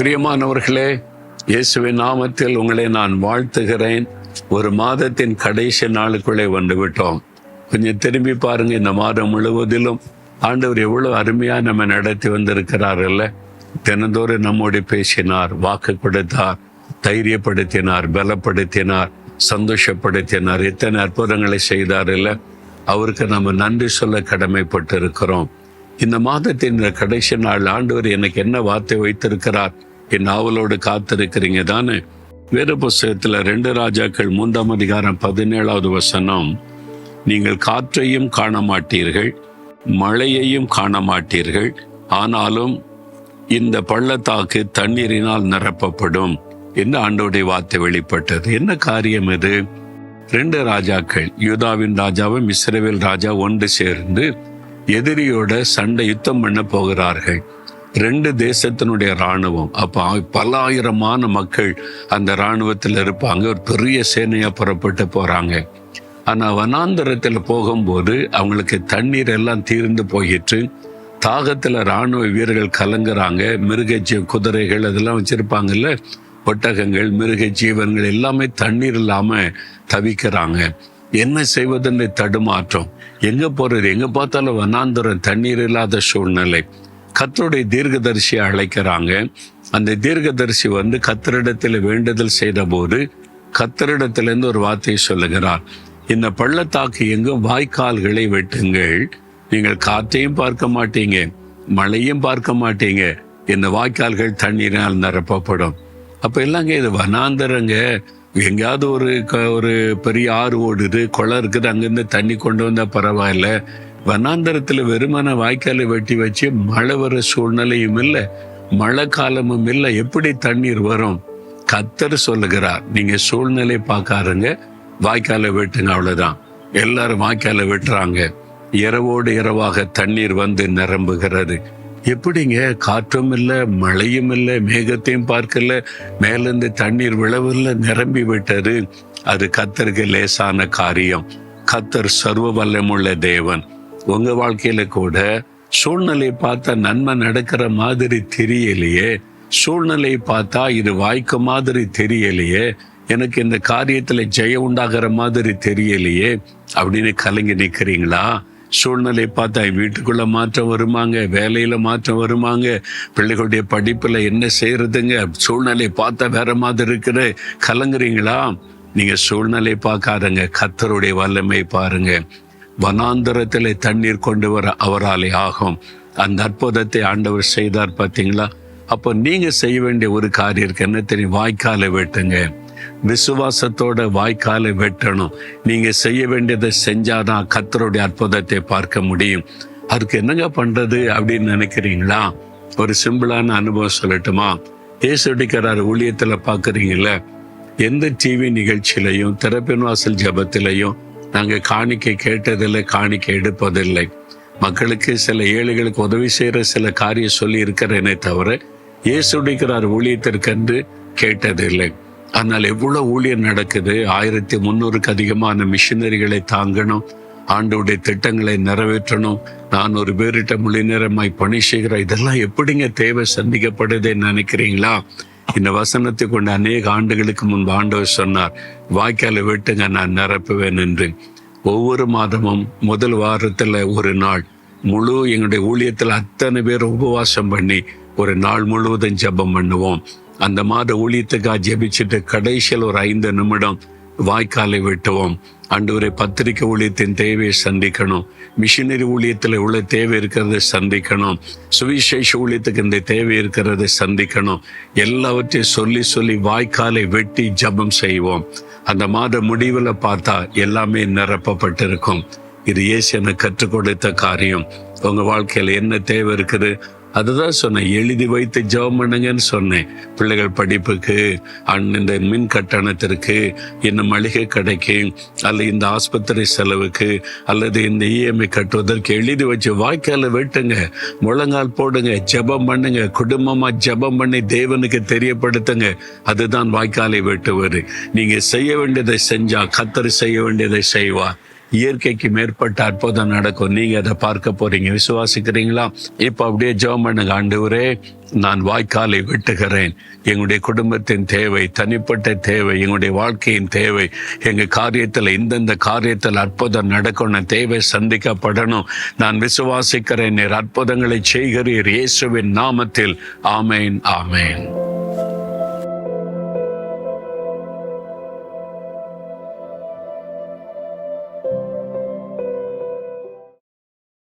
பிரியமானவர்களே, இயேசுவின் நாமத்தில் உங்களை நான் வாழ்த்துகிறேன். ஒரு மாதத்தின் கடைசி நாளுக்குள்ளே வந்துவிட்டோம். கொஞ்சம் திரும்பி பாருங்க. இந்த மாதம் முழுவதிலும் ஆண்டவர் எவ்வளவு அருமையா நம்ம நடத்தி வந்திருக்கிறார்கள். தினந்தோறும் நம்மோடு பேசினார், வாக்கு கொடுத்தார், தைரியப்படுத்தினார், பலப்படுத்தினார், சந்தோஷப்படுத்தினார். எத்தனை அற்புதங்களை செய்தார் இல்ல. அவருக்கு நம்ம நன்றி சொல்ல கடமைப்பட்டு இருக்கிறோம். இந்த மாதத்தின் கடைசி நாள் ஆண்டவர் எனக்கு என்ன வார்த்தை வைத்திருக்கிறார் என் ஆவலோடு காத்திருக்கிறீங்க தானே. வேத புஸ்தகத்துல 2 ராஜாக்கள் 3ஆம் அதிகாரம் 17வது வசனம், நீங்கள் காற்றையும் காண மாட்டீர்கள், மழையையும் காண மாட்டீர்கள், ஆனாலும் இந்த பள்ளத்தாக்கு தண்ணீரினால் நிரப்பப்படும் என்று ஆண்டவருடைய வார்த்தை வெளிப்பட்டது. என்ன காரியம் இது? 2 ராஜாக்கள், யூதாவின் ராஜாவும் இஸ்ரவேல் ராஜா ஒன்று சேர்ந்து எதிரியோட சண்டை யுத்தம் பண்ண போகிறார்கள். 2 தேசத்தினுடைய இராணுவம். அப்ப பல ஆயிரமான மக்கள் அந்த இராணுவத்தில் இருப்பாங்க. ஒரு பெரிய சேனையா புறப்பட்டு போறாங்க. ஆனா வனாந்தரத்துல போகும்போது அவங்களுக்கு தண்ணீர் எல்லாம் தீர்ந்து போயிட்டு தாகத்துல இராணுவ வீரர்கள் கலங்குறாங்க. குதிரைகள் அதெல்லாம் வச்சிருப்பாங்கல்ல, ஒட்டகங்கள், மிருக ஜீவன்கள் எல்லாமே தண்ணீர் இல்லாம தவிக்கிறாங்க. என்ன செய்வதுன்னு தடுமாற்றம். எங்க போறது? எங்க பார்த்தாலும் வனாந்தரம், தண்ணீர் இல்லாத சூழ்நிலை. கர்த்தருடைய தீர்க்கதரிசியை அழைக்கிறாங்க. அந்த தீர்க்கதரிசி கர்த்தரிடத்தில் வேண்டுதல் செய்த போது கர்த்தரிடத்திலிருந்து ஒரு வார்த்தையை சொல்லுகிறார். இந்த பள்ளத்தாக்கு எங்கும் வாய்க்கால்களை வெட்டுங்கள். நீங்கள் காற்றையும் பார்க்க மாட்டீங்க, மழையும் பார்க்க மாட்டீங்க, இந்த வாய்க்கால்கள் தண்ணீரால் நிரப்பப்படும். அப்ப எல்லாங்க இது வனாந்தரங்க. எங்கேயாவது ஒரு பெரிய ஆறு ஓடுது, குளம் இருக்குது, அங்கிருந்து தண்ணி கொண்டு வந்தா பரவாயில்ல. வனாந்தரத்துல வெறுமன வாய்க்காலை வெட்டி வச்சு மழை வர சூழ்நிலையும் இல்லை, மழை காலமும் இல்லை. எப்படி தண்ணீர் வரும்? கர்த்தர் சொல்லுகிறார், நீங்க சூழ்நிலை பார்க்காருங்க, வாய்க்காலை வெட்டுங்க, அவ்வளவுதான். எல்லாரும் வாய்க்காலை வெட்டுறாங்க. இரவோடு இரவாக தண்ணீர் நிரம்புகிறது. எப்படிங்க? காற்றும் இல்லை, மழையும் இல்லை, மேகத்தையும் பார்க்கல, மேலிருந்து தண்ணீர் விழவில்லை, நிரம்பி விட்டது. அது கர்த்தருக்கு லேசான காரியம். கர்த்தர் சர்வ வல்லமுள்ள தேவன். உங்க வாழ்க்கையில கூட சூழ்நிலையை பார்த்தா நன்மை நடக்கிற மாதிரி தெரியலையே, சூழ்நிலையை பார்த்தா இது வாய்க்கு மாதிரி தெரியலையே, எனக்கு இந்த காரியத்துல ஜெயம் உண்டாகிற மாதிரி தெரியலையே அப்படின்னு கலங்கி நிற்கிறீங்களா? சூழ்நிலை பார்த்தா வீட்டுக்குள்ள மாற்றம் வருமாங்க, வேலையில மாற்றம் வருமாங்க, பிள்ளைகளுடைய படிப்புல என்ன செய்யறதுங்க, சூழ்நிலை பார்த்தா வேற மாதிரி இருக்கிற கலங்குறீங்களா? நீங்க சூழ்நிலை பார்க்காதங்க, கர்த்தருடைய வல்லமை பாருங்க. வனாந்தரத்திலே தண்ணீர் கொண்டு வர அவராலே ஆகும். அந்த அற்புதத்தை ஆண்டவர் செய்தார் பார்த்தீங்களா? அப்போ நீங்க செய்ய வேண்டிய ஒரு காரியம் இருக்கு. என்ன தெரியும்? வாய்க்காலை வெட்டுங்க. விசுவாசத்தோட வாய்க்காலை வெட்டணும். நீங்க செய்ய வேண்டியதை செஞ்சாதான் கர்த்தருடைய அற்புதத்தை பார்க்க முடியும். அதுக்கு என்னங்க பண்றது அப்படின்னு நினைக்கிறீங்களா? ஒரு சிம்பிளான அனுபவம் சொல்லட்டுமா? ஏசுடிக்கிறார் ஊழியத்துல பாக்குறீங்கல்ல, எந்த டிவி நிகழ்ச்சியிலையும் திறப்பின் வாசல் ஜபத்திலையும் நாங்க காணிக்கை கேட்டதில்லை, காணிக்கை எடுப்பதில்லை. மக்களுக்கு சில ஏழைகளுக்கு உதவி செய்யற சில காரியம் சொல்லி இருக்கிறேனே தவிர ஏசுடிக்கிறார் ஊழியத்திற்கென்று கேட்டதில்லை. ஆனால் எவ்வளவு ஊழியம் நடக்குது. 1300க்கு அதிகமான மிஷினரிகளை தாங்கணும், ஆண்டோடைய திட்டங்களை நிறைவேற்றணும். நான் ஒரு வேறிட்ட மொழி நேரமாய் பணி செய்கிறேன். இதெல்லாம் எப்படிங்க தேவை சந்திக்கப்படுதுன்னு நினைக்கிறீங்களா? இந்த வசனத்தை கொண்டு அநேக ஆண்டுகளுக்கு முன்பு ஆண்டவர் சொன்னார், வாய்க்காலை வெட்டுங்க, நான் நிரப்புவேன் என்று. ஒவ்வொரு மாதமும் முதல் வாரத்துல ஒரு நாள் முழு எங்களுடைய ஊழியத்துல அத்தனை பேர் உபவாசம் பண்ணி ஒரு நாள் முழுவதும் ஜெபம் பண்ணுவோம். அந்த மாத ஊழியத்துக்காக ஜெபிச்சுட்டு கடைசியில் ஒரு 5 நிமிடம் வாய்க்காலை வெட்டுவோம். ஆண்டவரே, பத்திரிக்கை ஊழியத்தின் தேவையை சந்திக்கணும், மிஷினரி ஊழியத்தில் உள்ள தேவை இருக்கிறத சந்திக்கணும், சுவிசேஷ ஊழியத்துக்கு இந்த தேவை இருக்கிறத சந்திக்கணும். எல்லாவற்றையும் சொல்லி சொல்லி வாய்க்காலை வெட்டி ஜெபம் செய்வோம். அந்த மாத முடிவில் பார்த்தா எல்லாமே நிரப்பப்பட்டிருக்கும். இது இயேசு எனக்கு கற்றுக் கொடுத்த காரியம். உங்க வாழ்க்கையில என்ன தேவை இருக்குது? அதுதான் சொன்னேன், எழுதி வைத்து ஜெபம் பண்ணுங்கன்னு சொன்னேன். பிள்ளைகள் படிப்புக்கு, இந்த மின் கட்டணத்திற்கு, இந்த மளிகை கடைக்கு, அல்லது இந்த ஆஸ்பத்திரி செலவுக்கு, அல்லது இந்த இஎம்ஐ கட்டுவதற்கு எழுதி வச்சு வாய்க்கால வெட்டுங்க, முழங்கால் போடுங்க, ஜெபம் பண்ணுங்க, குடும்பமா ஜெபம் பண்ணி தேவனுக்கு தெரியப்படுத்துங்க. அதுதான் வாய்க்காலை வெட்டுவது. நீங்க செய்ய வேண்டியதை செஞ்சா கர்த்தர் செய்ய வேண்டியதை செய்வார். இயற்கைக்கு மேற்பட்ட அற்புதம் நடக்கும். நீங்க அதை பார்க்க போறீங்க. விசுவாசிக்கிறீங்களா? இப்ப அப்படியே ஜெபம் பண்ணுங்க. ஆண்டவரே, நான் வாய்க்காலை வெட்டுகிறேன். எங்களுடைய குடும்பத்தின் தேவை, தனிப்பட்ட தேவை, எங்களுடைய வாழ்க்கையின் தேவை, எங்க காரியத்துல இந்தந்த காரியத்தில் அற்புதம் நடக்கணும், தேவை சந்திக்கப்படணும். நான் விசுவாசிக்கிறேன். நீர் அற்புதங்களை செய்கிறீர். இயேசுவின் நாமத்தில் ஆமேன், ஆமேன்.